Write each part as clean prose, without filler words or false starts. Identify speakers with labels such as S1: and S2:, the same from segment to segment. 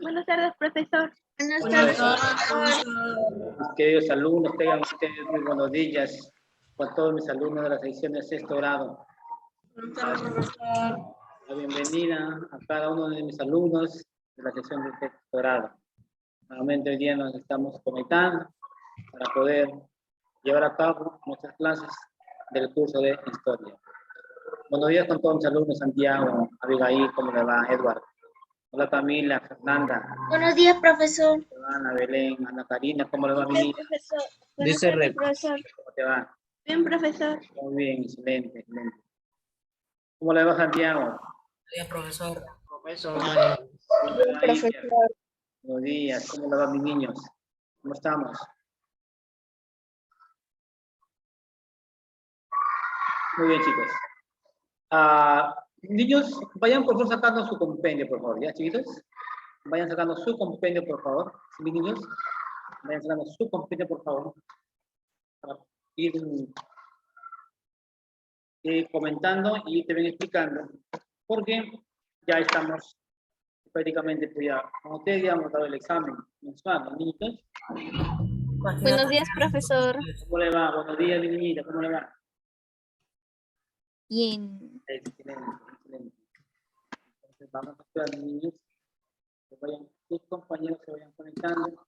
S1: Buenas tardes, profesor.
S2: Buenas tardes. Mis queridos alumnos, tengan ustedes muy buenos días con todos mis alumnos de la sección de sexto grado.
S3: Buenas tardes, profesor.
S2: La bienvenida a cada uno de mis alumnos de la sección de sexto grado. Nuevamente hoy día nos estamos conectando para poder llevar a cabo nuestras clases del curso de historia. Buenos días con todos mis alumnos, Santiago, Abigail, ¿cómo le va? Edward. Hola Camila, Fernanda.
S4: Buenos días, profesor.
S2: Ana Belén, Ana Karina, ¿cómo le va, mi niña?
S1: Profesor.
S2: Dice Rep.
S1: Profesor.
S2: ¿Cómo te va?
S1: Bien, profesor.
S2: Muy bien, excelente, excelente. ¿Cómo le va, Santiago?
S3: Buenos días, profesor.
S2: Profesor.
S4: Profesor.
S2: Buenos días, ¿cómo le va, mis niños? ¿Cómo estamos? Muy bien, chicos. Niños, vayan por favor sacando su compendio, por favor, ¿ya, chiquitos? Vayan sacando su compendio, por favor. Mis niños, vayan sacando su compendio, por favor. Para ir comentando y te ven explicando. Porque ya estamos prácticamente, pues ya, como ustedes ya hemos dado el examen mensual, ¿no, niñitos?
S1: Buenos días, profesor.
S2: ¿Cómo le va? Buenos días, mi niñita, ¿cómo le va?
S1: Bien.
S2: Excelente, excelente. Entonces vamos a esperar, niños, que vayan, sus compañeros se vayan conectando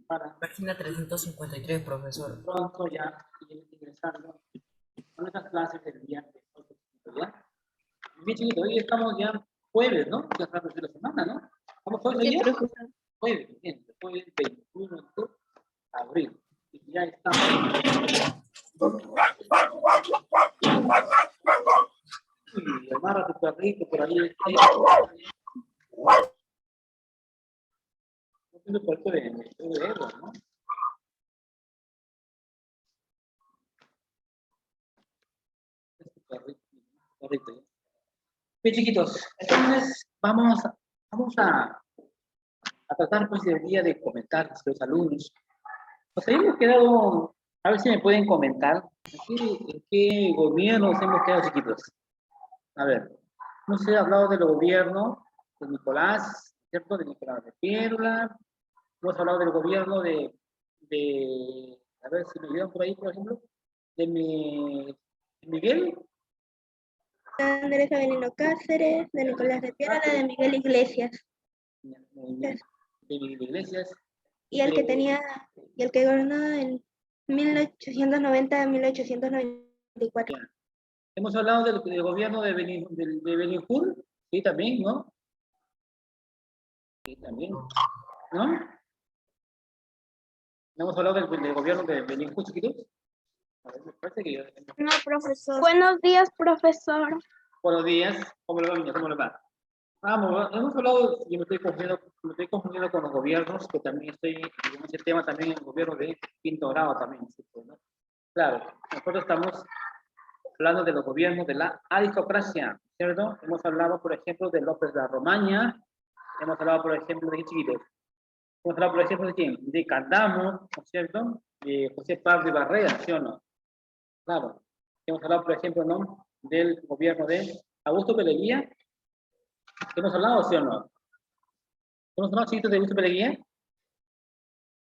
S2: para
S3: Página 353, profesor.
S2: pronto ya ir ingresando a nuestras clases del día de hoy, ¿ya? Bien, chicos, hoy estamos ya jueves, ¿no? Ya estamos de la semana, ¿no? ¿Cómo fue hoy
S1: Sí,
S2: día?
S1: profesor.
S2: Jueves, bien, jueves 21 de abril. Y ya estamos. Uy, amarra tu perrito por ahí. No tiene puerto de Edward, ¿no? Es tu perrito, ¿ya? Bien, chiquitos, entonces vamos a tratar pues el día de comentar a los alumnos. Pues habíamos quedado, a ver si me pueden comentar en qué gobiernos hemos quedado, chiquitos. A ver, no sé, he hablado del gobierno de Nicolás, ¿cierto? De Nicolás de Piedra. Hemos hablado del gobierno a ver si me ayudan por ahí, por ejemplo, de Miguel.
S1: Andrés Avelino Cáceres, de Nicolás de Piedra, de Miguel Iglesias.
S2: De Miguel Iglesias.
S1: Y el que gobernó en 1890 a 1894.
S2: Ya. Hemos hablado del gobierno de Benihur, sí, también, ¿no? Sí, también, ¿no? ¿No hemos hablado del gobierno de Benihur, chiquitos? A ver, me parece que yo...
S1: No, profesor. Buenos días, profesor.
S2: Buenos días, ¿cómo le va, niña? ¿Cómo le va? Vamos, hemos hablado, yo me estoy confundiendo con los gobiernos, que también estoy en ese tema también, el gobierno de quinto grado también, ¿no? Claro, nosotros estamos hablando de los gobiernos de la aristocracia, ¿cierto? Hemos hablado, por ejemplo, de López de la Romaña, hemos hablado, por ejemplo, de chiquitos, hemos hablado, por ejemplo, de quién? De Candamo, ¿no es cierto? De José Pablo de Barrera, ¿sí o no? Claro. Hemos hablado, por ejemplo, ¿no? Del gobierno de Augusto Peleguía. ¿Hemos hablado, sí o no? ¿Hemos hablado, chiquitos, de Augusto Peleguía?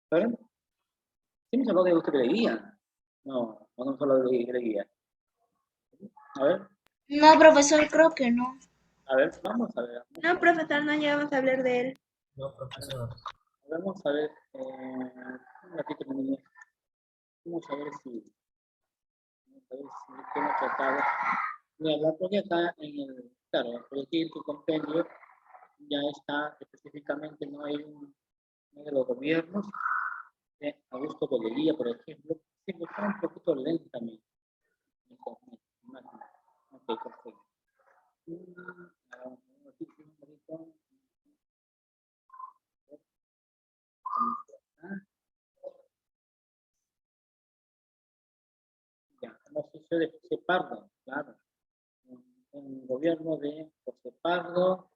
S2: ¿Saben? ¿Sí hemos hablado de Augusto Peleguía? No, no hemos hablado de Peleguía. A ver.
S4: No, profesor, creo que no.
S2: A ver, vamos a ver.
S1: No, profesor, no llegamos a hablar de él.
S3: No, profesor.
S2: Vamos a ver. Un ratito, mi niña. Vamos a ver si hemos tratado. Mira, la porque acá en el, claro, por aquí en tu compendio ya está específicamente, no hay uno de los gobiernos de Augusto Peleguía, por ejemplo, sí, que está un poquito lento también. Ok, perfecto. Ya, como sucede José Pardo, claro. En el gobierno de José Pardo,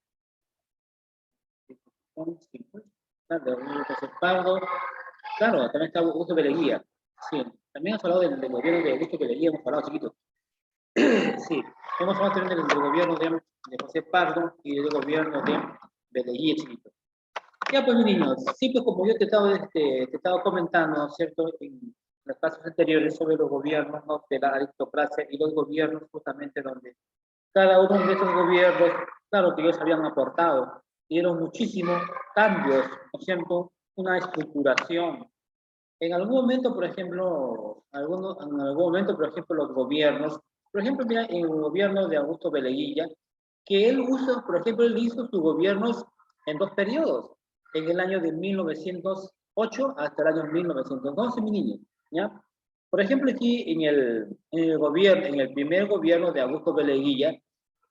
S2: claro, de José Pardo, claro, también está Augusto Peleguía. Sí, también hemos hablado del gobierno de Augusto Peleguía, hemos hablado chiquito. Sí, hemos hablado también del gobierno de José Pardo y del gobierno de Beleguía, chiquito. Ya pues, mis niños, sí, pues como yo te estaba comentando, ¿no es cierto?, en los casos anteriores sobre los gobiernos, ¿no?, de la aristocracia y los gobiernos justamente donde cada uno de esos gobiernos, claro que ellos habían aportado, dieron muchísimos cambios, ¿no es cierto?, una estructuración. En algún momento, por ejemplo, por ejemplo, los gobiernos, por ejemplo, mira, en el gobierno de Augusto Beleguilla, que él usa, por ejemplo, él hizo sus gobiernos en 2 periodos, en el año de 1908 hasta el año 1912, mi niño, ¿ya? Por ejemplo, aquí en el primer gobierno de Augusto Beleguilla,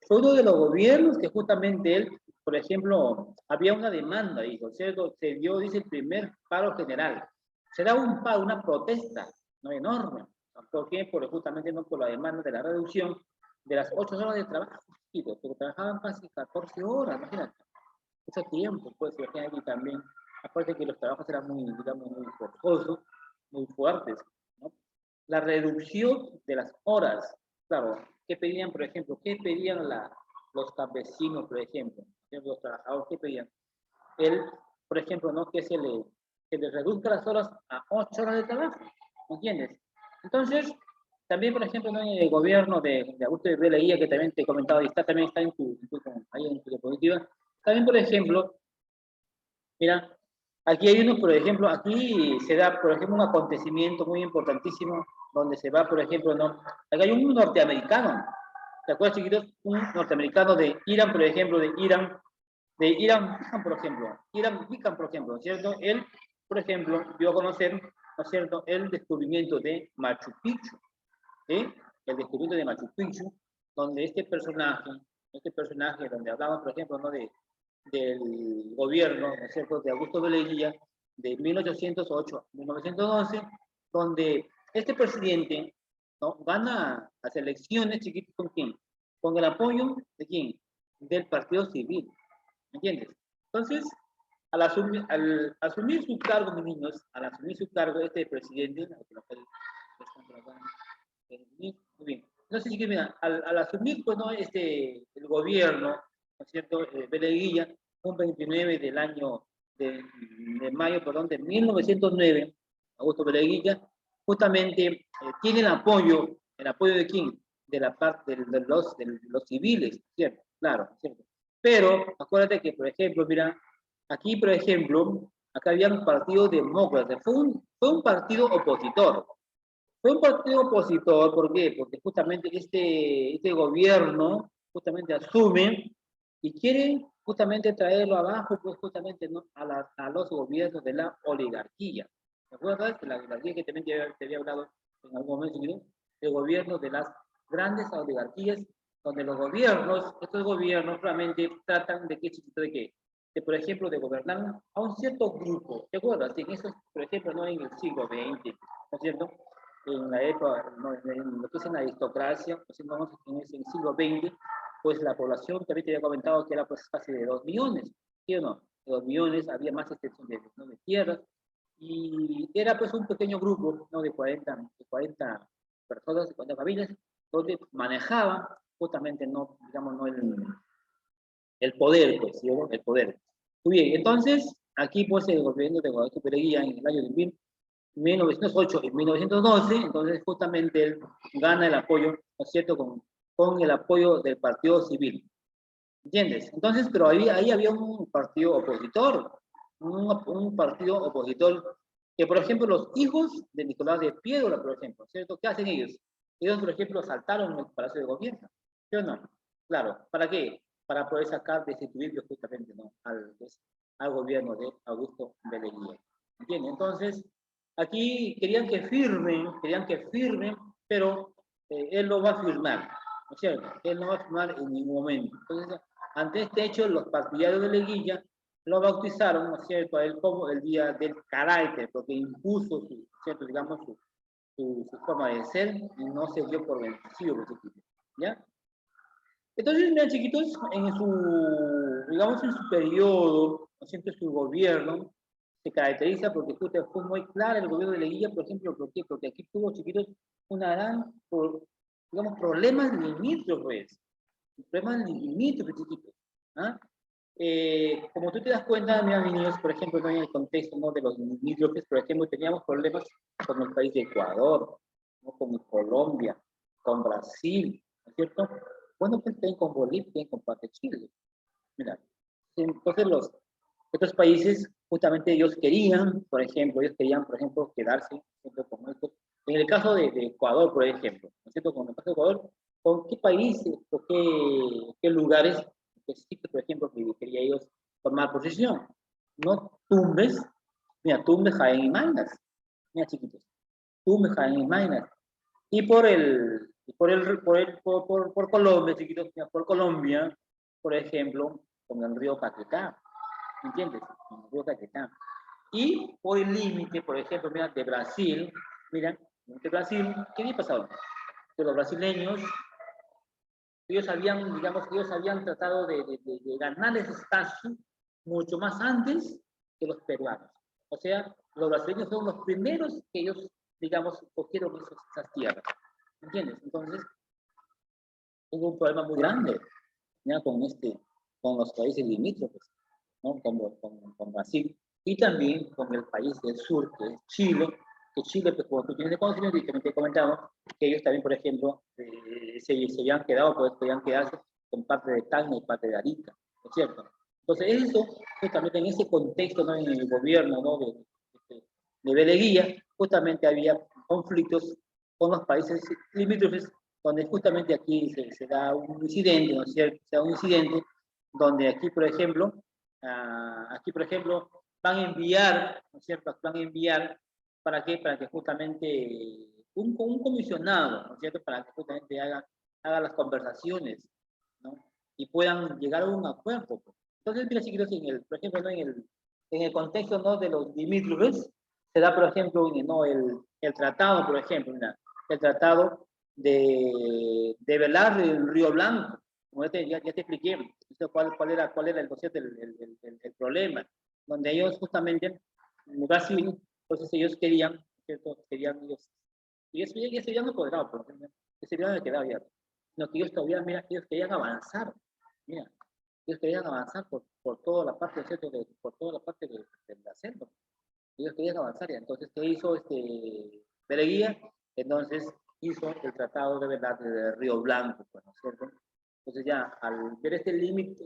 S2: fue uno de los gobiernos que justamente él, por ejemplo, había una demanda, dijo, ¿cierto? Se dio, dice, el primer paro general. Se da un paro, una protesta, ¿no?, enorme. ¿Por qué? Justamente no por la demanda de la reducción de las 8 horas de trabajo, pero trabajaban casi 14 horas, imagínate. Ese tiempo, pues, imagínate, y también, aparte que los trabajos eran muy, digamos, muy forzosos, muy fuertes, ¿no? La reducción de las horas, claro, ¿qué pedían, por ejemplo? ¿Qué pedían los campesinos, por ejemplo? Los trabajadores, ¿qué pedían? Él, por ejemplo, ¿no?, que se le reduzca las horas a 8 horas de trabajo, ¿me entiendes? Entonces, también, por ejemplo, ¿no?, en el gobierno de Augusto de Beleguía, que también te he comentado, y también está ahí en tu diapositiva, también, por ejemplo, mira, aquí hay uno, por ejemplo, aquí se da, por ejemplo, un acontecimiento muy importantísimo, donde se va, por ejemplo, ¿no? Aquí hay un norteamericano, ¿te acuerdas, chiquitos? Un norteamericano de Irán, por ejemplo, de Irán Bickham, por ejemplo, Irán Bickham, por ejemplo, ¿cierto? Él, por ejemplo, dio a conocer, ¿no es cierto?, el descubrimiento de Machu Picchu, ¿sí? El descubrimiento de Machu Picchu, donde este personaje donde hablamos, por ejemplo, ¿no?, del gobierno, ¿no es cierto?, de Augusto Beleguía, de 1808 a 1912, donde este presidente, ¿no?, gana las elecciones, chiquitos, ¿con quién? Con el apoyo de quién? Del Partido Civil, ¿me entiendes? Entonces, al asumir su cargo, mis niños, al asumir su cargo, este presidente, muy bien. Entonces, sí que mira, al asumir, pues, ¿no?, el gobierno, ¿no es cierto?, Beleguilla, un 29 del año de mayo, perdón, de 1909, Augusto Beleguilla, justamente tiene el apoyo de quién? De la parte de los civiles, ¿cierto? Claro, ¿cierto? Pero, acuérdate que, por ejemplo, mira, aquí, por ejemplo, acá había un partido demócrata, fue un partido opositor. Fue un partido opositor, ¿por qué? Porque justamente este gobierno justamente asume y quiere justamente traerlo abajo, pues justamente, ¿no?, a los gobiernos de la oligarquía. ¿Te acuerdas? De la oligarquía que también te había hablado en algún momento, ¿no?, el gobierno de las grandes oligarquías, donde estos gobiernos realmente tratan de qué, chiquito, de qué, de, por ejemplo, de gobernar a un cierto grupo. ¿Te acuerdas? En eso, por ejemplo, no en el siglo XX, ¿no es cierto? En la época, no, en lo que es en la aristocracia, pues, en el siglo XX, pues la población, que había comentado que era pues casi de 2 millones, ¿sí o no? De 2 millones, había más extensión ¿no?, de tierras, y era pues un pequeño grupo, ¿no?, de 40 personas, de 40 familias, donde manejaban justamente, no, digamos, no el poder, pues, ¿sí o no?, el poder. Muy bien, entonces, aquí pues el gobierno de Guadalupe Pereguía en el año de 1908 y 1912, entonces justamente él gana el apoyo, ¿no es cierto?, con el apoyo del Partido Civil, ¿entiendes? Entonces, pero ahí había un partido opositor, un partido opositor que, por ejemplo, los hijos de Nicolás de Piédola, por ejemplo, ¿cierto? ¿Qué hacen ellos? Ellos, por ejemplo, saltaron el Palacio de Gobierno, ¿sí o no? Claro, ¿para qué? Para poder destituir justamente, ¿no?, al gobierno de Augusto Beleguía, ¿entiendes? Entonces, aquí querían que firmen, pero él no va a firmar, ¿no es cierto? Él no va a firmar en ningún momento. Entonces, ante este hecho, los partidarios de Leguilla lo bautizaron, ¿no es cierto?, a él como el día del carácter, porque impuso ¿cierto?, digamos, su forma de ser y no se dio por vencido, ¿ya? Entonces, miren, chiquitos, digamos, en su periodo, ¿no es cierto?, su gobierno se caracteriza porque fue muy clara el gobierno de Leguilla, por ejemplo, ¿por qué? Porque aquí tuvo, chiquitos, una gran digamos, problemas limítrofes. Problemas limítrofes, chiquitos. ¿Ah? Como tú te das cuenta, mira, niños, por ejemplo, ¿no? En el contexto, ¿no? De los limítrofes, por ejemplo, teníamos problemas con el país de Ecuador, ¿no? Con Colombia, con Brasil, ¿no es cierto? Bueno, pues también con Bolivia, también con parte de Chile. Mira, entonces estos países, justamente ellos querían, por ejemplo, quedarse, ¿no? Con esto. En el caso de Ecuador, por ejemplo, ¿no es cierto? Con el caso de Ecuador, ¿con qué países o qué lugares específicos, por ejemplo, que quería ellos tomar posesión? No Tumbes, mira, Tumbes, Jaén y Maynas, mira, chiquitos, Tumbes, Jaén y Maynas. Y por Colombia, chiquitos, mira, por Colombia, por ejemplo, con el río Caquetá, ¿entiendes? Con el río Caquetá. Y por el límite, por ejemplo, mira, de Brasil, mira, de Brasil, ¿qué había pasado? Que los brasileños, ellos habían tratado de ganar ese espacio mucho más antes que los peruanos. O sea, los brasileños son los primeros que ellos, digamos, cogieron esas tierras. ¿Entiendes? Entonces, hubo un problema muy grande, ¿ya? Con los países limítrofes, ¿no? Con Brasil, y también con el país del sur, que es Chile, que Chile, pues como tú tienes conocimiento, y también te he comentado, que ellos también, por ejemplo, se habían quedado, pues podían quedarse con parte de Tacna y parte de Arica, ¿no es cierto? Entonces, eso, justamente en ese contexto, ¿no? En el gobierno, ¿no? De Beleguía, justamente había conflictos con los países limítrofes, donde justamente aquí se da un incidente, ¿no es cierto? Se da un incidente donde aquí, por ejemplo, van a enviar, ¿no es cierto? Van a enviar, ¿para qué? Para que justamente un comisionado, ¿no es cierto? Para que justamente haga las conversaciones, ¿no? Y puedan llegar a un acuerdo, pues. Entonces, mira, chiquitos, por ejemplo, ¿no? En el contexto, ¿no? De los limítrofes, se da, por ejemplo, ¿no? El tratado, por ejemplo, mira, el tratado de velar el Río Blanco. Como ya te expliqué cuál era el concepto, el problema, donde ellos justamente, en Brasil, entonces ellos querían, ¿cierto? Ellos ya se habían apoderado, por ejemplo, que se habían quedado ya, sino que ellos todavía, mira, ellos querían avanzar, mira, ellos querían avanzar por toda la parte, ¿cierto? Por toda la parte de la selva. Ellos querían avanzar, ya. Entonces, ¿qué hizo Beleguía? Entonces, hizo el Tratado de Verdad de Río Blanco, pues, ¿no es cierto? Entonces, ya, al ver este límite,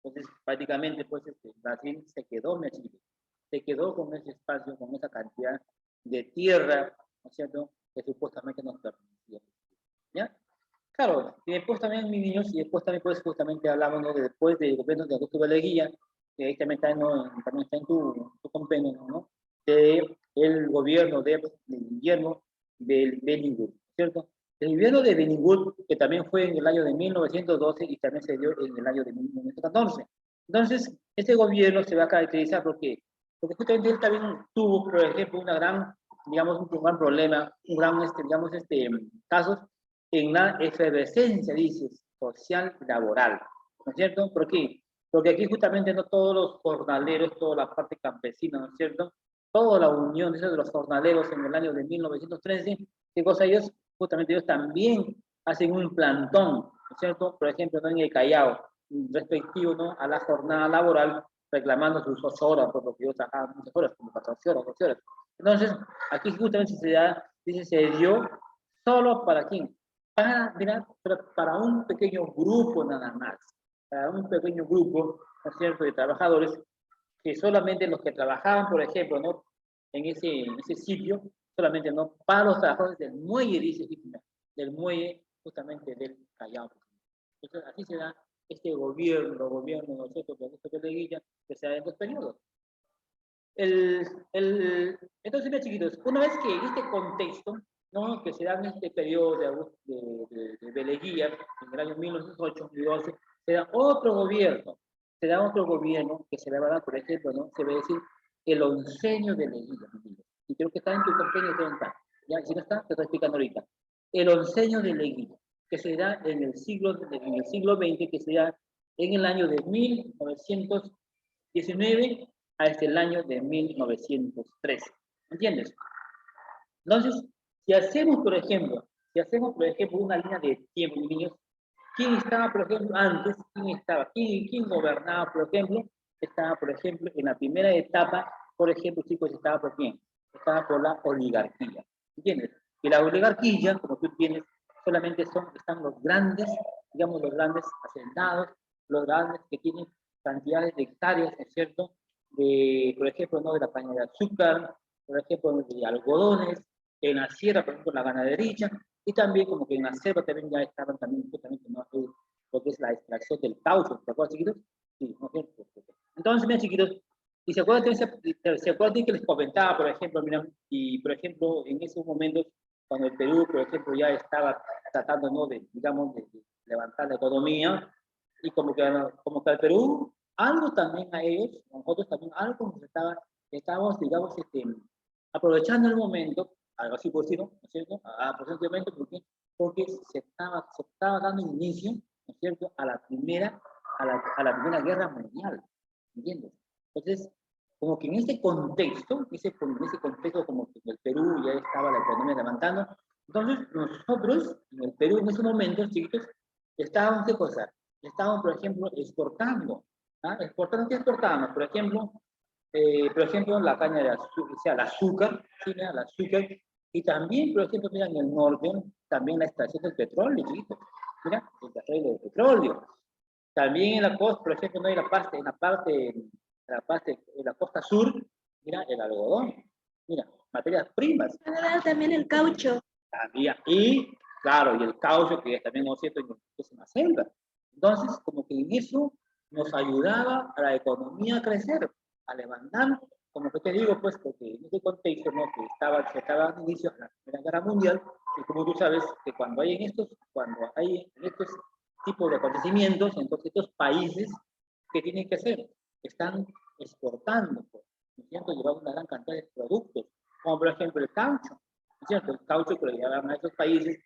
S2: entonces, prácticamente, pues, Brasil se quedó, se quedó con ese espacio, con esa cantidad de tierra, ¿no es cierto?, que supuestamente nos pertenecía. ¿Ya? Claro, y después también, mis niños, y después también, pues, justamente hablamos, ¿no? Después del gobierno de Augusto Beleguía, que ahí también está, ¿no? También está en tu compendio, ¿no? De el gobierno de Guillermo del Benigul, ¿cierto? El gobierno de Benigul, que también fue en el año de 1912 y también se dio en el año de 1914. Entonces, este gobierno se va a caracterizar porque justamente él también tuvo, por ejemplo, digamos, un gran problema, digamos, casos en la efervescencia, dices, social y laboral, ¿no es cierto? ¿Por qué? Porque aquí justamente no todos los jornaleros, toda la parte campesina, ¿no es cierto? Toda la unión de los jornaleros en el año de 1913, ¿qué cosa ellos? Justamente ellos también hacen un plantón, ¿no es cierto? Por ejemplo, ¿no? En el Callao, respectivo, ¿no? A la jornada laboral, reclamando sus 8 horas, por lo que ellos trabajaban muchas horas, como 14 horas, 12 horas. Entonces, aquí justamente se dio solo para quién, para un pequeño grupo nada más, para un pequeño grupo, ¿no es cierto?, de trabajadores, que solamente los que trabajaban, por ejemplo, ¿no?, en ese sitio, solamente no para los trabajadores del muelle, dice, del muelle justamente del Callao. Entonces, así se da este gobierno, ¿no es cierto?, de Augusto Beleguía, que se da en 2 periodos. Entonces, mira, chiquitos, una vez que este contexto, ¿no?, que se da en este periodo de Beleguía, en el año 1908 y 12, se da otro gobierno que se le va a dar, por ejemplo, ¿no?, se va a decir el onceño de Beleguía, y creo que está en tu compendio, ya, si no está, te estoy explicando ahorita. El onceño de Beleguía, que se da en el siglo XX, que se da en el año de 1919 hasta el año de 1913. ¿Entiendes? Entonces, si hacemos, por ejemplo, si hacemos, por ejemplo, una línea de tiempo, niños, ¿quién estaba, por ejemplo, antes? ¿Quién estaba? ¿Quién gobernaba, por ejemplo? Estaba, por ejemplo, en la primera etapa, por ejemplo, chicos, estaba por quién? Estaba por la oligarquía. ¿Entiendes? Y la oligarquía, como tú tienes, solamente están los grandes, digamos, los grandes hacendados, los grandes que tienen cantidades de hectáreas, ¿no es cierto? De, por ejemplo, ¿no? De la caña de azúcar, por ejemplo, de algodones, en la sierra, por ejemplo, la ganadería, y también como que en la selva también ya estaban también justamente, ¿no? Lo que es la extracción del caucho, ¿te acuerdas, chiquitos? Sí, ¿no es cierto? Entonces, mira, chiquitos, y se acuerdan que les comentaba, por ejemplo, mira, y por ejemplo, en esos momentos, cuando el Perú, por ejemplo, ya estaba tratando, ¿no? De, digamos, de levantar la economía, y como que al Perú, algo también a ellos, nosotros también algo nos estábamos, digamos, aprovechando el momento, algo así por decirlo, ¿no es cierto? Posiblemente porque se estaba dando inicio, ¿no es cierto?, a la primera guerra mundial, ¿entiendes? Entonces, como que en ese contexto, como que en el Perú ya estaba la economía levantando, entonces nosotros, en el Perú, en ese momento, chiquitos, estábamos, ¿qué cosa? Estábamos, por ejemplo, exportando. ¿Ah? Exportando, ¿qué exportábamos? Por ejemplo, la caña de azúcar, o sea, el azúcar, ¿sí? Mira, el azúcar, y también, por ejemplo, mira, en el norte, también la extracción del petróleo, chiquitos. Mira, el desarrollo del petróleo. También en la costa, por ejemplo, no hay en la costa sur, mira, el algodón. Mira, materias primas.
S1: También el caucho.
S2: También, y claro, y el caucho, que es también, ¿no es cierto?, es una selva. Entonces, como que en eso nos ayudaba a la economía a crecer, a levantar, como que te digo, pues, porque en ese contexto, ¿no?, se estaba dando inicio a la Primera Guerra Mundial, y como tú sabes, que cuando hay en estos tipos de acontecimientos, entonces estos países, ¿qué tienen que hacer? Están exportando, pues, ¿no es cierto?, llevando una gran cantidad de productos, como por ejemplo el caucho, ¿no es cierto? El caucho que lo llevaban a esos países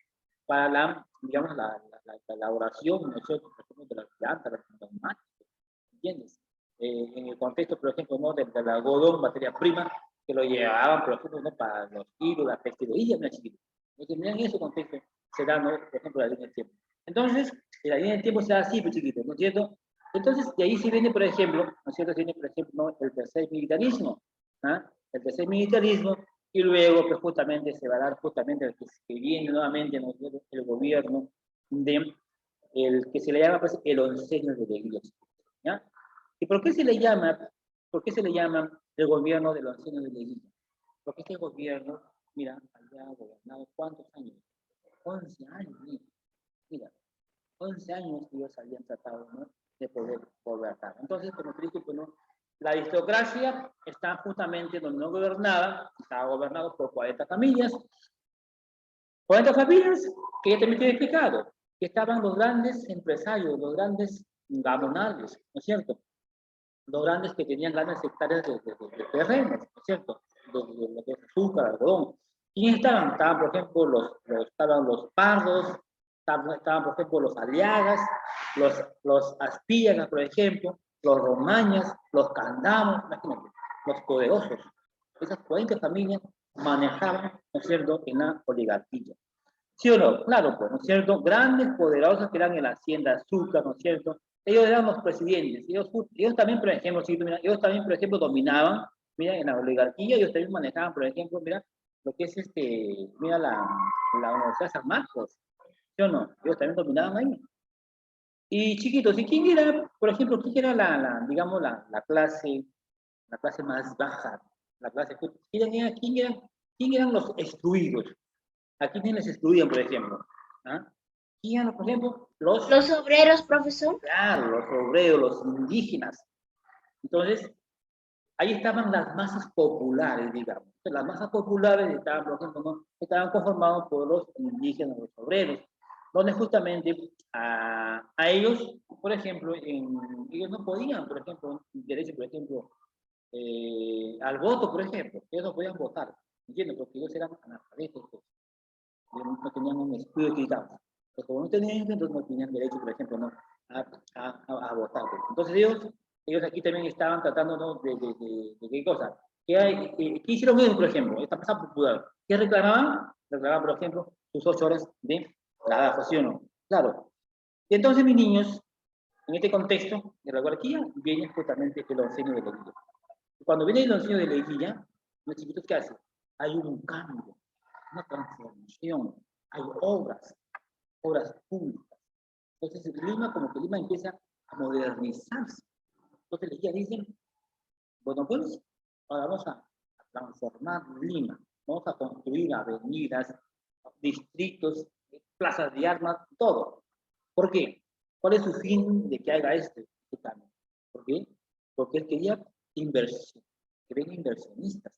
S2: para digamos, la elaboración, ¿no es cierto?, por ejemplo, de las plantas, de los neumáticos, ¿entiendes? En el contexto, por ejemplo, ¿no?, del algodón, materia prima, que lo llevaban, por ejemplo, ¿no?, para los hilos, las textilerías, mira, chiquitos. Entonces, mira, en ese contexto se da, ¿no?, por ejemplo, la línea del tiempo. Entonces, la línea del tiempo se da así, pues, chiquitos, ¿no es cierto? Entonces, de ahí se viene, por ejemplo, ¿no es cierto?, se viene, por ejemplo, ¿no?, el tercer militarismo, ¿ah? El tercer militarismo, y luego, pues, justamente se va a dar justamente el que viene nuevamente, ¿no?, el gobierno de el que se le llama, pues, el oncenio de la Iglesia, ¿ya? ¿Y por qué se le llama el gobierno del oncenio de la Iglesia? Porque este gobierno, mira, había gobernado ¿cuántos años? 11 años, mira, 11 años que ellos habían tratado, ¿no?, de poder gobernar. Entonces, como te dije, pues, ¿no?, la aristocracia está justamente donde no gobernaba, estaba gobernado por 40 familias. 40 familias que ya también te he explicado, que estaban los grandes empresarios, los grandes gamonales, ¿no es cierto? Los grandes que tenían grandes hectáreas de terrenos, ¿no es cierto? De azúcar, algodón. ¿Quiénes estaban? Estaban, por ejemplo, estaban los pardos, estaban, por ejemplo, los aliagas, los aspíagas, por ejemplo, los romañas, los candamos, imagínate, los poderosos. Esas 40 familias manejaban, ¿no es cierto?, en la oligarquía. ¿Sí o no? Claro, pues, ¿no es cierto? Grandes, poderosos que eran en la hacienda azúcar, ¿no es cierto? Ellos eran los presidentes. Ellos también, por ejemplo, sí, mira, ellos también, por ejemplo, dominaban, mira, en la oligarquía, ellos también manejaban, por ejemplo, mira, lo que es mira, la Universidad de San Marcos. ¿Sí o no? Ellos también dominaban ahí. Y chiquitos, ¿y quién era, por ejemplo, quién era digamos, la clase más baja? La clase, ¿quién eran los excluidos? ¿A quiénes les excluían, por ejemplo? ¿Ah? ¿Quién eran, por ejemplo?
S4: Los obreros, profesor.
S2: Claro, los obreros, los indígenas. Entonces, ahí estaban las masas populares, digamos. Las masas populares estaban, por ejemplo, ¿no?, estaban conformados por los indígenas, los obreros, donde justamente a ellos, por ejemplo, ellos no podían, por ejemplo, derecho, por ejemplo, al voto, por ejemplo. Ellos no podían votar, ¿entiendes? Porque ellos eran analfabetos, pues. No tenían un estudio, digamos. Pero como no tenían, entonces no tenían derecho, por ejemplo, ¿no?, a votar. Pues. Entonces ellos aquí también estaban tratando, ¿no?, de qué cosa. ¿Qué hicieron ellos, por ejemplo? Esta masa popular. ¿Qué reclamaban? Reclamaban, por ejemplo, sus 8 horas de trabajo, ¿sí o no? Claro. Y entonces, mis niños, en este contexto de la guarquía, viene justamente el onceño de Leguía. Y cuando viene el onceño de Leguía, los chiquitos, ¿qué hacen? Hay un cambio, una transformación, hay obras públicas. Entonces, Lima, como que Lima empieza a modernizarse. Entonces, Leguía dicen, bueno, pues, ahora vamos a transformar Lima, vamos a construir avenidas, distritos, plazas de armas, todo. ¿Por qué? ¿Cuál es su fin de que haga este cambio? ¿Por qué? Porque él quería inversión, que vengan inversionistas.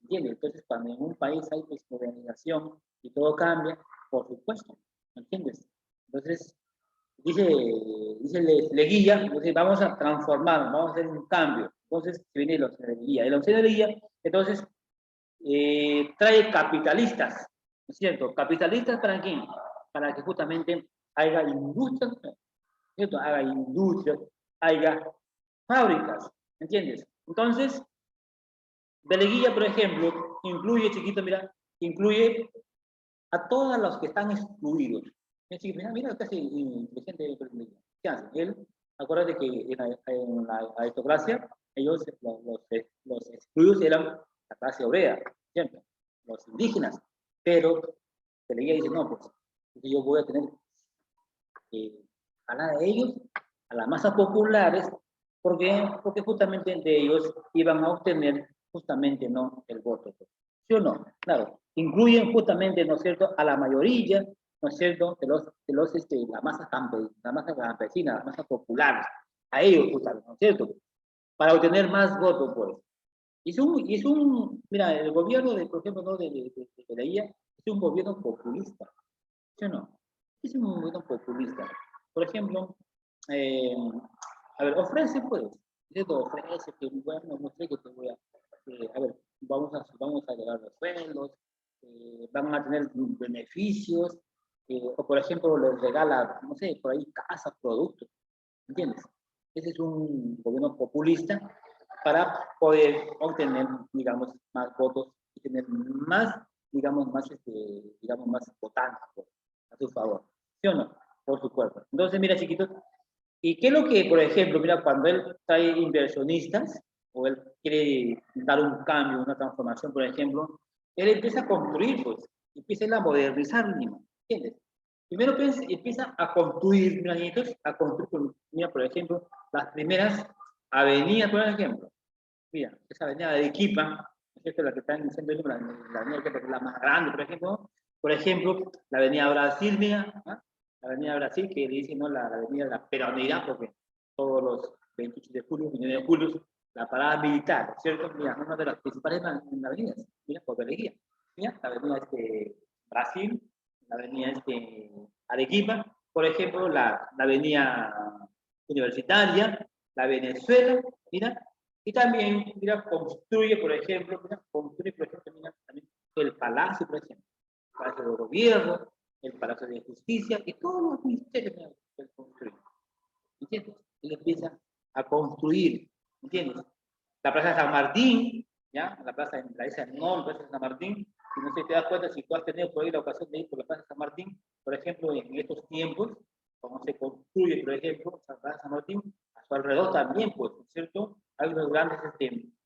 S2: ¿Entiendes? Entonces, cuando en un país hay pues, modernización y todo cambia, por supuesto, ¿entiendes? Entonces, dice Leguía, entonces vamos a transformar, vamos a hacer un cambio. Entonces, viene el once de Leguía. El once de Leguía, entonces, trae capitalistas, ¿no es cierto? ¿Capitalistas para quién? Para que justamente haya industrias, ¿cierto? Haga industrias, haya fábricas, ¿entiendes? Entonces, de Leguía, por ejemplo, incluye, chiquito, mira, incluye a todos los que están excluidos. Mira, casi inteligente. ¿Qué hace? Él, acuérdate que en la aristocracia, ellos, los excluidos eran la clase obrera, ¿cierto? Los indígenas. Pero Leguía dice, no, pues, yo voy a tener a ellos, a las masas populares, porque justamente de ellos iban a obtener justamente no el voto. ¿Sí o no? Claro, incluyen justamente, ¿no es cierto?, a la mayoría, ¿no es cierto?, la masa campesina, las masas populares, a ellos justamente, ¿no es cierto?, para obtener más votos, pues. Mira, el gobierno, por ejemplo, ¿no? de la IA, es un gobierno populista, ¿sí o no? Es un gobierno populista. Por ejemplo, a ver, ofrece, pues, ofrece que, bueno, no sé, que te voy a ver, vamos a llegar los sueldos, van a tener beneficios, o por ejemplo, les regala, no sé, por ahí casas, productos, ¿entiendes? Ese es un gobierno populista para poder obtener, digamos, más votos y tener más, digamos, más votantes a su favor, ¿sí o no? Por su cuerpo. Entonces, mira, chiquitos, ¿y qué es lo que, por ejemplo, mira, cuando él trae inversionistas, o él quiere dar un cambio, una transformación, por ejemplo, él empieza a construir, pues, empieza a modernizar Lima, ¿entiendes? Primero empieza a construir, mira, niñitos, a construir, mira, por ejemplo, las primeras avenidas, por ejemplo. Mira, esa avenida de Arequipa, es la que está en el centro de Lima, la avenida Arequipa, que es la más grande, por ejemplo, la avenida Brasil, mira, ¿ah? La avenida Brasil, que le dicen, ¿no?, la avenida de la peronidad, porque todos los 28 de julio, 1 de julio, la parada militar, ¿cierto? Mira, una de las principales avenidas, mira, por Leguía. Mira, la avenida Brasil, la avenida Arequipa, por ejemplo, la avenida Universitaria, la Venezuela, mira, y también, mira, construye, por ejemplo, mira, también el Palacio, por ejemplo, el Palacio de Gobierno, el Palacio de Justicia, y todos los ministerios que él construye. ¿Entiendes? Él empieza a construir, ¿entiendes? La Plaza de San Martín, ¿ya? La Plaza de la Plaza de San Martín, y no sé si te das cuenta, si tú has tenido por ahí la ocasión de ir por la Plaza de San Martín, por ejemplo, en estos tiempos, cuando se construye, por ejemplo, la Plaza de San Martín, a su alrededor también, pues, ¿no es cierto? Hay unas grandes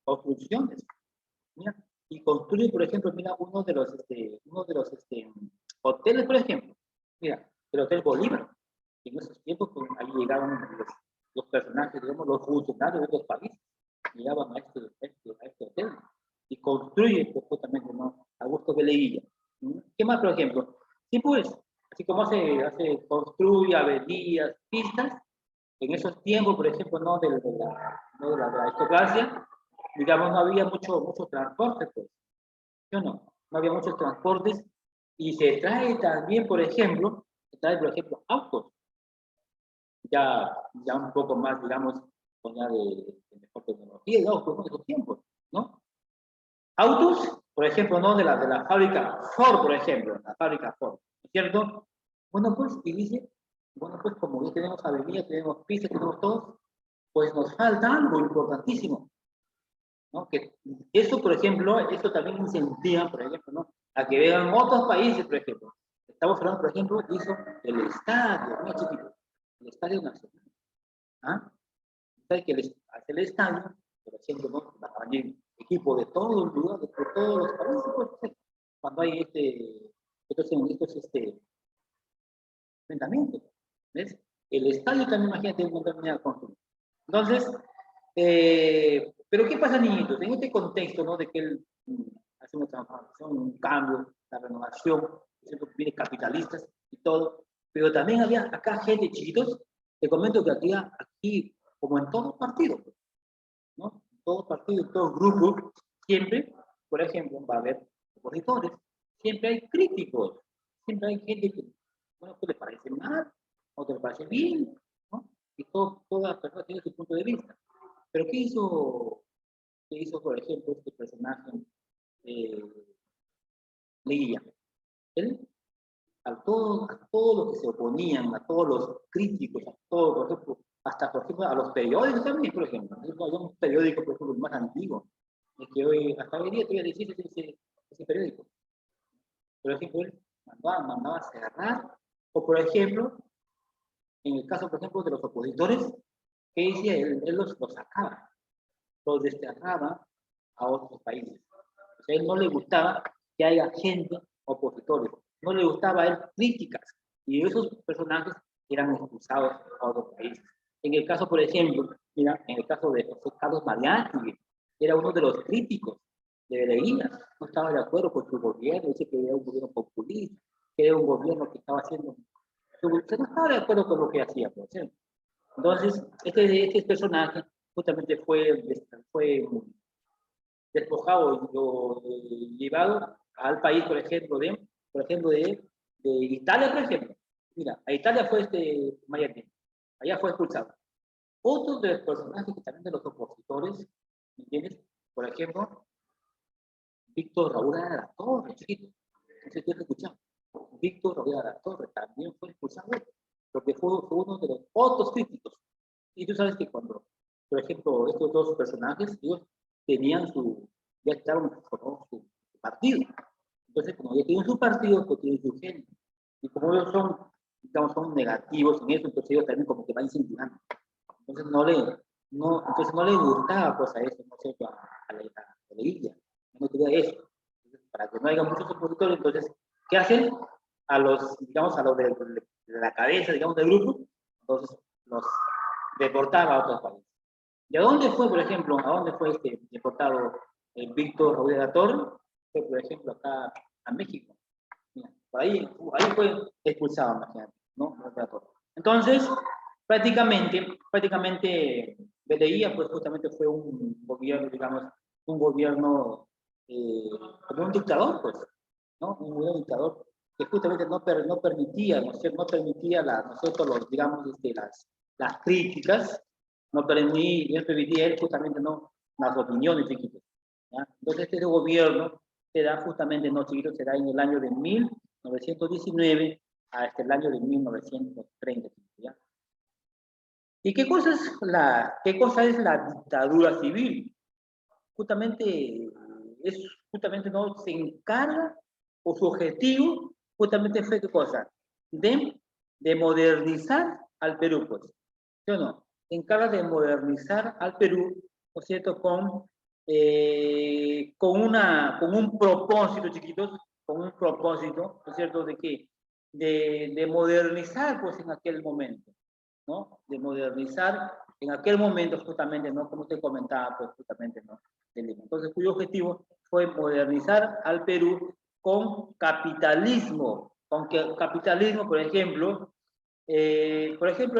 S2: construcciones, ¿ya? Y construye, por ejemplo, mira, uno de los hoteles, por ejemplo, mira, el Hotel Bolívar. En esos tiempos, pues, ahí llegaban los personajes, digamos, los funcionarios de otros países, llegaban a este hotel y construyen, pues, justamente, ¿no?, Augusto de Leguía. ¿Qué más, por ejemplo? Sí, pues, así como construye avenidas, pistas, en esos tiempos, por ejemplo, no de la aristocracia, digamos, no había mucho transporte, pues, ¿sí o no? No había muchos transportes, y se trae también, por ejemplo, autos, ya un poco más, digamos, con ya de mejor tecnología, ya con esos tiempos, ¿no? Autos, por ejemplo, ¿no?, de la fábrica Ford, por ejemplo, la fábrica Ford, ¿no es cierto? Bueno, pues, y dice, bueno, pues, como ya tenemos avenidas, tenemos pistas, tenemos todo, pues nos falta algo importantísimo, ¿no? Que eso, por ejemplo, eso también incentiva, por ejemplo, ¿no?, a que vean otros países, por ejemplo, Estamos hablando, por ejemplo, hizo el estadio, muy chiquito, el Estadio Nacional. ¿Ah? Sabe que hace el estadio, por ejemplo, ¿no? Hay equipo de todos los lugares, de todos los países, pues, cuando hay estos enfrentamientos, ¿ves? El estadio también, imagínate, una manera de construir. Entonces, pero ¿qué pasa, niñitos? En este contexto, ¿no? De que él hace una transformación, un cambio, la renovación, ¿cierto? Viene capitalistas y todo, pero también había acá gente, chiquitos, te comento que aquí como en todos partidos, ¿no? En todos partidos, en todos grupos, siempre, por ejemplo, va a haber opositores, siempre hay críticos, siempre hay gente que, bueno, que le parece mal, o le parece bien, ¿no? Y toda persona tiene su punto de vista. Pero qué hizo por ejemplo, este personaje, Leguía? Él, a todos los que se oponían, a todos los críticos, a todos, por ejemplo, hasta por ejemplo, a los periódicos también, por ejemplo. Hay un periódico, por ejemplo, más antiguo, es que hoy, hasta hoy día todavía existe ese periódico. Por ejemplo, él mandaba cerrar, o por ejemplo, en el caso, por ejemplo, de los opositores, ¿qué decía? Él los sacaba, los desterraba a otros países. O sea, a él no le gustaba que haya gente opositores, no le gustaba a él críticas, y esos personajes eran expulsados a otros países. En el caso, por ejemplo, mira, en el caso de José Carlos Mariátegui, era uno de los críticos de Leguía, no estaba de acuerdo con su gobierno, dice que era un gobierno populista, que era un gobierno que estaba haciendo, usted no estaba de acuerdo con lo que hacía, por ejemplo. Entonces, este personaje justamente fue despojado o llevado al país, por ejemplo, de Italia, por ejemplo. Mira, a Italia fue Miami, allá fue expulsado. Otros de los personajes que también de los opositores, ¿me entiendes? Por ejemplo, Víctor Raúl de la Torre, chiquito. No sé si has escuchado. Víctor Raúl de la Torre también fue expulsado porque fue uno de los otros críticos. Y tú sabes que cuando, por ejemplo, estos dos personajes, ellos tenían ya estaban con su partido. Entonces, como ya tienen su partido, pues tienen su gente. Y como ellos son negativos en eso, entonces ellos también como que van incentivando. Entonces no le gustaba pues a eso, no sé, a la Leguía. No quería eso. Entonces, para que no haya muchos opositores, entonces, ¿qué hacen? A los de la cabeza, digamos, del grupo, entonces los deportaba a otros países. ¿Y a dónde fue, por ejemplo, a dónde fue deportado Víctor Raúl de la Torre? Fue, por ejemplo, acá a México. Mira, ahí fue expulsado, imagínate, ¿no? Entonces, prácticamente, Leguía, pues justamente fue un gobierno, digamos, un gobierno como un dictador, pues, ¿no? Un gobierno dictador que justamente no permitía, ¿no es cierto? No permitía, ¿no es cierto? Digamos, las críticas, no permitía él justamente, ¿no? Las opiniones, chiquitos, ¿ya? Entonces, este gobierno se da justamente, ¿no, chiquitos? Se da en el año de 1919 hasta el año de 1930, ¿ya? ¿Y qué cosa es la dictadura civil? Justamente ¿no? Se encarga, o su objetivo, justamente fue ¿qué cosa? De modernizar al Perú, pues. ¿Sí o no? Se encarga de modernizar al Perú, ¿no es cierto? Con un propósito, chiquitos, con un propósito, ¿no es cierto? ¿De qué? De modernizar, pues, en aquel momento, ¿no? De modernizar en aquel momento, justamente, ¿no? Como te comentaba, pues, justamente, ¿no? Entonces, cuyo objetivo fue modernizar al Perú con capitalismo. Con capitalismo, por ejemplo,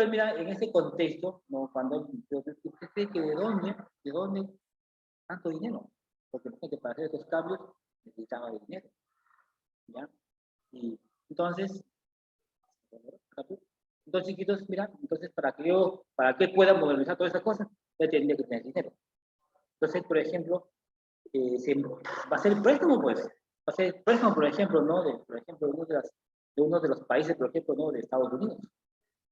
S2: mira, en ese contexto, ¿no? Cuando ¿usted cree que de dónde tanto dinero? Porque para hacer estos cambios necesitaba de dinero, ¿ya? Y entonces, chiquitos, mira, entonces para que pueda modernizar todas estas cosas, yo tendría que tener dinero. Entonces, por ejemplo, va a ser préstamo, pues. Va a ser préstamo, por ejemplo, ¿no? Por ejemplo, de uno de los países, por ejemplo, ¿no? De Estados Unidos.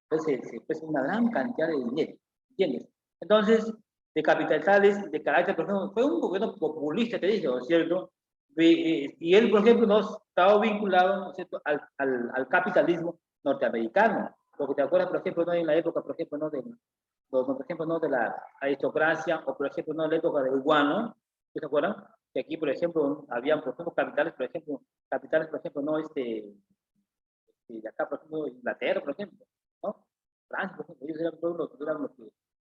S2: Entonces, se presta una gran cantidad de dinero, ¿entiendes? Entonces, de capitales, de carácter, por ejemplo, fue un gobierno populista, te digo, ¿cierto? Y él, por ejemplo, no estaba vinculado, ¿no es cierto?, al capitalismo norteamericano. Porque te acuerdas, por ejemplo, ¿no?, en la época, por ejemplo, ¿no?, por ejemplo, ¿no?, de la aristocracia, o por ejemplo, ¿no?, en la época de Guano, ¿te acuerdas? Que aquí, por ejemplo, habían, por ejemplo, capitales, por ejemplo, ¿no?, de acá, por ejemplo, Inglaterra, por ejemplo, ¿no? Francia, por ejemplo, ellos eran todos los que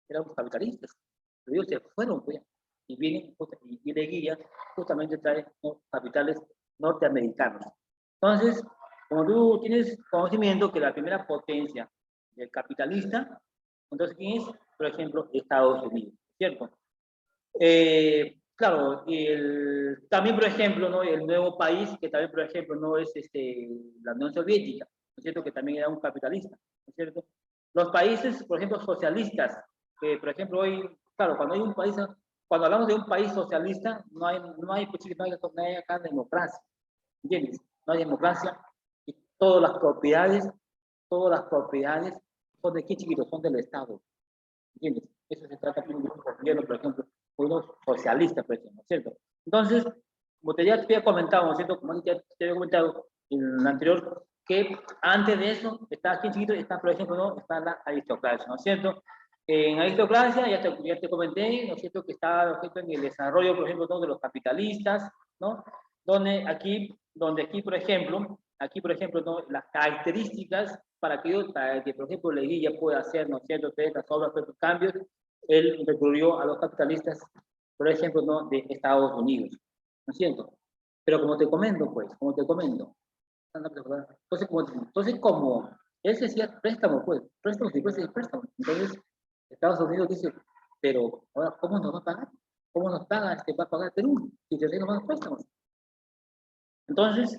S2: eran los capitalistas. Pero ellos se fueron, pues, y vienen, y de guía, justamente trae, ¿no?, capitales norteamericanos. Entonces, como tú tienes conocimiento que la primera potencia del capitalista, entonces, ¿quién es? Por ejemplo, Estados Unidos, ¿cierto? Claro, también, por ejemplo, ¿no?, el nuevo país, que también, por ejemplo, no es la Unión Soviética, ¿no es cierto?, que también era un capitalista, ¿no es cierto? Los países, por ejemplo, socialistas, que, por ejemplo, hoy, claro, cuando hablamos de un país socialista, no hay posibilidad de acá democracia, ¿entiendes? No hay democracia, y todas las propiedades son de qué, chiquitos, son del Estado, ¿entiendes? Eso se trata de un gobierno, por ejemplo, unos socialistas, por ejemplo, ¿cierto? Entonces, como ya te había comentado, ¿no es cierto? Como ya te había comentado en el anterior, que antes de eso, está aquí chiquito, está, por ejemplo, ¿no?, está la aristocracia, ¿no es cierto? En aristocracia, ya te comenté, ¿no es cierto?, que está, ¿no es cierto?, en el desarrollo, por ejemplo, ¿no?, de los capitalistas, ¿no? Donde aquí, por ejemplo, ¿no?, las características para que, por ejemplo, Leguía pueda hacer, ¿no es cierto?, estas obras, estos cambios, él recurrió a los capitalistas, por ejemplo, ¿no?, de Estados Unidos, ¿no es cierto? Pero como te comento, entonces, como él se hacía préstamos, pues, préstamos y préstamos y préstamos, entonces Estados Unidos dice, pero ahora, ¿cómo nos va a pagar? ¿Cómo nos paga, va a pagar Perú si te hacemos más préstamos? Entonces,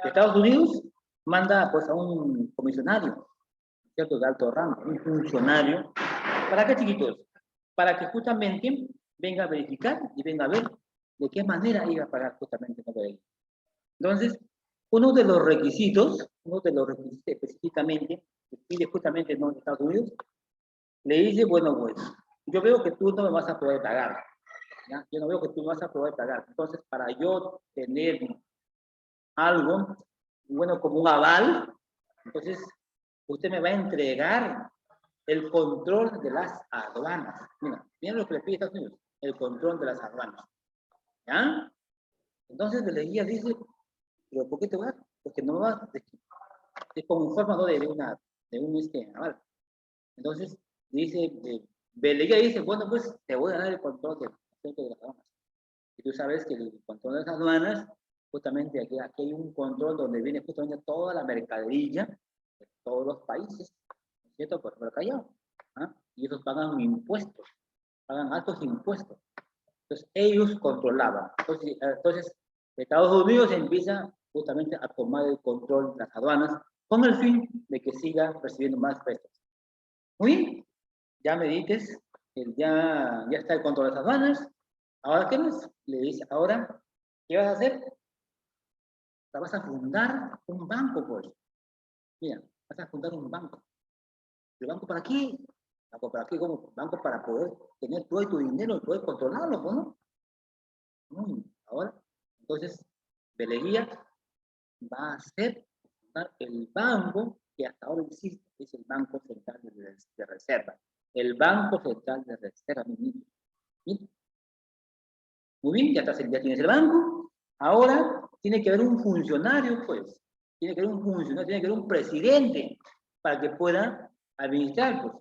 S2: Estados Unidos manda, pues, a un comisionario, ¿cierto?, de alto rango, un funcionario. ¿Para qué, chiquitos? Para que justamente venga a verificar y venga a ver de qué manera iba a pagar justamente todo ello. Entonces, uno de los requisitos específicamente, que pide justamente, ¿no?, Estados Unidos, le dice, bueno, pues, yo veo que tú no me vas a poder pagar, ¿ya? Yo no veo que tú me vas a poder pagar. Entonces, para yo tener algo, bueno, como un aval, entonces, usted me va a entregar el control de las aduanas. Mira lo que le pide Estados Unidos, el control de las aduanas, ¿ya? Entonces, el guía dice, ¿pero por qué te voy a dar? Porque no va, es como forma, ¿no?, de un aval. Entonces, dice, Beleguía dice, bueno, pues, te voy a dar el control de las aduanas. Y tú sabes que el control de las aduanas, justamente aquí hay un control donde viene justamente toda la mercadería de todos los países, ¿no es cierto?, por Callao, ¿ah? Y ellos pagan impuestos, pagan altos impuestos. Entonces, ellos controlaban. Entonces, Estados Unidos empieza justamente a tomar el control de las aduanas con el fin de que siga recibiendo más préstamos. Muy bien, ya me dices, ya está el control de las aduanas. ¿Ahora qué más? Le dice, ahora, ¿qué vas a hacer? Vas a fundar un banco, pues. Mira, vas a fundar un banco. ¿El banco para qué? ¿Banco para qué? ¿Cómo? Banco para poder tener todo tu dinero y poder controlarlo, ¿no? Ahora, entonces, Beleguía va a hacer el banco que hasta ahora existe, es el Banco Central de Reserva. El Banco Central de Reserva, ¿sí? Muy bien, ya tienes el banco. Ahora tiene que haber un funcionario, pues. Tiene que haber un funcionario, tiene que haber un presidente para que pueda administrar, pues.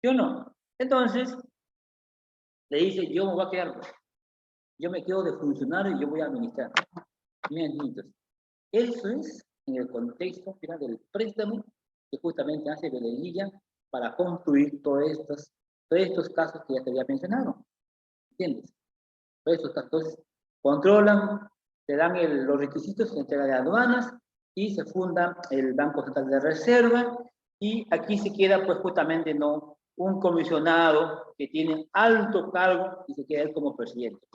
S2: ¿Sí o no? Entonces, le dice, yo me voy a quedar, pues. Yo me quedo de funcionario y yo voy a administrar. Miren, niñitos, eso es en el contexto final del préstamo que justamente hace Beleguía para construir todos estos casos que ya te había mencionado. ¿Entiendes? Todos estos casos controlan, te dan los requisitos de entrega de aduanas y se funda el Banco Central de Reserva y aquí se queda pues justamente no un comisionado que tiene alto cargo y se queda él como presidente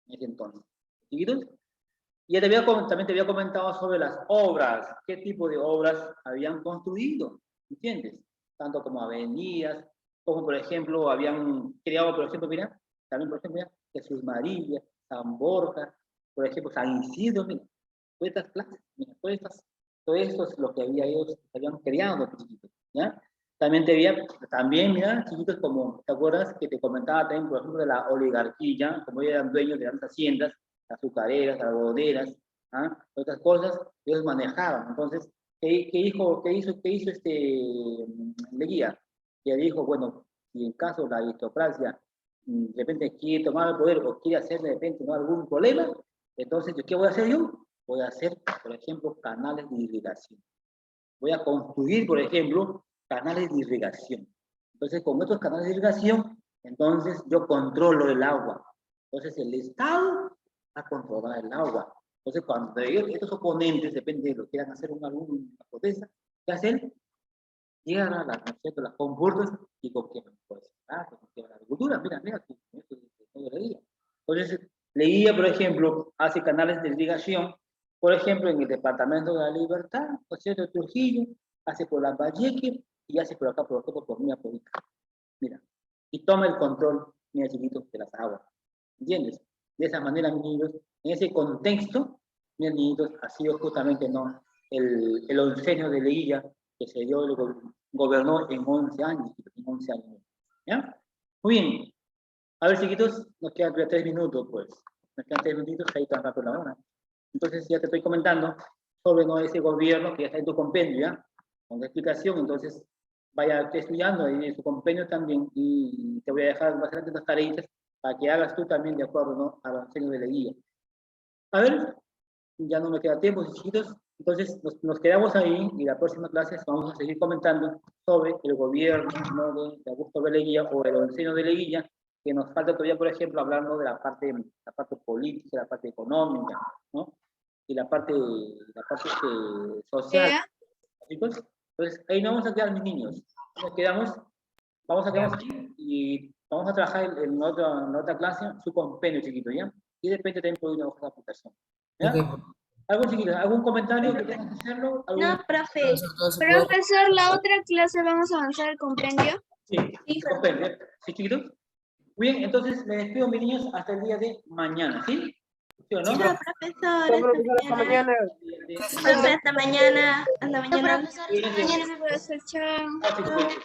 S2: en ese entonces. ¿Seguidos? Y ya también te había comentado sobre las obras, qué tipo de obras habían construido, ¿entiendes? Tanto como avenidas, como por ejemplo habían creado, por ejemplo, mira, también por ejemplo, mira, Jesús María, San Borja, por ejemplo, San Isidro, mira, todas estas clases, mira, todo esto es lo que ellos habían creado, chiquitos, ¿ya? También, mira, chiquitos, como, ¿te acuerdas que te comentaba también, por ejemplo, de la oligarquía, como ellos eran dueños de las haciendas, azucareras, algodoneras, ¿ah? Otras cosas, ellos manejaban. Entonces, ¿qué hizo Leguía? Que dijo, bueno, si en caso la aristocracia de repente quiere tomar el poder o quiere hacer de repente no algún problema, entonces, ¿qué voy a hacer yo? Voy a hacer, por ejemplo, canales de irrigación. Voy a construir, por ejemplo, canales de irrigación. Entonces, con estos canales de irrigación, entonces yo controlo el agua. Entonces, el Estado va a controlar el agua. Entonces, cuando estos oponentes, depende de lo que quieran hacer alguna protesta, ¿qué hacen? Llegan a las conjuntas y con que pues, la agricultura, mira, entonces, Leguía, por ejemplo, hace canales de irrigación, por ejemplo, en el departamento de la Libertad, ¿no es cierto?, Trujillo, hace por Lambayeque y hace por acá, por Mía Política. Mira, y toma el control, mira, chiquitos, de las aguas. ¿Entiendes? De esa manera, mis niños, en ese contexto, mis niños, ha sido justamente, ¿no?, el oncenio de Leguía, que se dio, gobernó en 11 años, ¿ya? Muy bien. A ver, chiquitos, nos quedan 3 minutos, pues. Nos quedan 3 minutitos, ahí tan rápido la hora. Entonces, ya te estoy comentando sobre, ¿no?, ese gobierno que ya está en tu compendio, ¿ya? Con la explicación, entonces, vaya estudiando ahí en su compendio también, y te voy a dejar bastantes tareitas para que hagas tú también de acuerdo, ¿no?, a los enseños de Leguía. A ver, ya no me queda tiempo, chiquitos. Entonces, nos quedamos ahí y la próxima clase vamos a seguir comentando sobre el gobierno, ¿no?, de Augusto B. Leguía o el oncenio de Leguía, que nos falta todavía, por ejemplo, hablando de la parte política, la parte económica, ¿no?, y la parte social. Chicos, entonces ahí nos vamos a quedar, mis niños. Nos quedamos, vamos a quedarnos aquí y vamos a trabajar en otra clase su compendio, chiquito, ¿ya? Y de repente también puede ir a otra aplicación. ¿Ya?
S3: Ok,
S2: ¿Algún comentario que tengan que hacerlo?
S1: No, profe.
S3: profesor, todo se puede.
S4: Profesor, la otra clase vamos a avanzar el compendio.
S2: Sí, compendio. ¿Sí, chiquitos? Muy bien, entonces me despido, mis niños, hasta el día de mañana, ¿sí? ¿Sí o no?
S1: Chao, profesor. Hasta mañana. Profe, hasta mañana. Hasta mañana.
S4: Profesor, hasta mañana, profesor. Chao.
S2: Chao, chicos.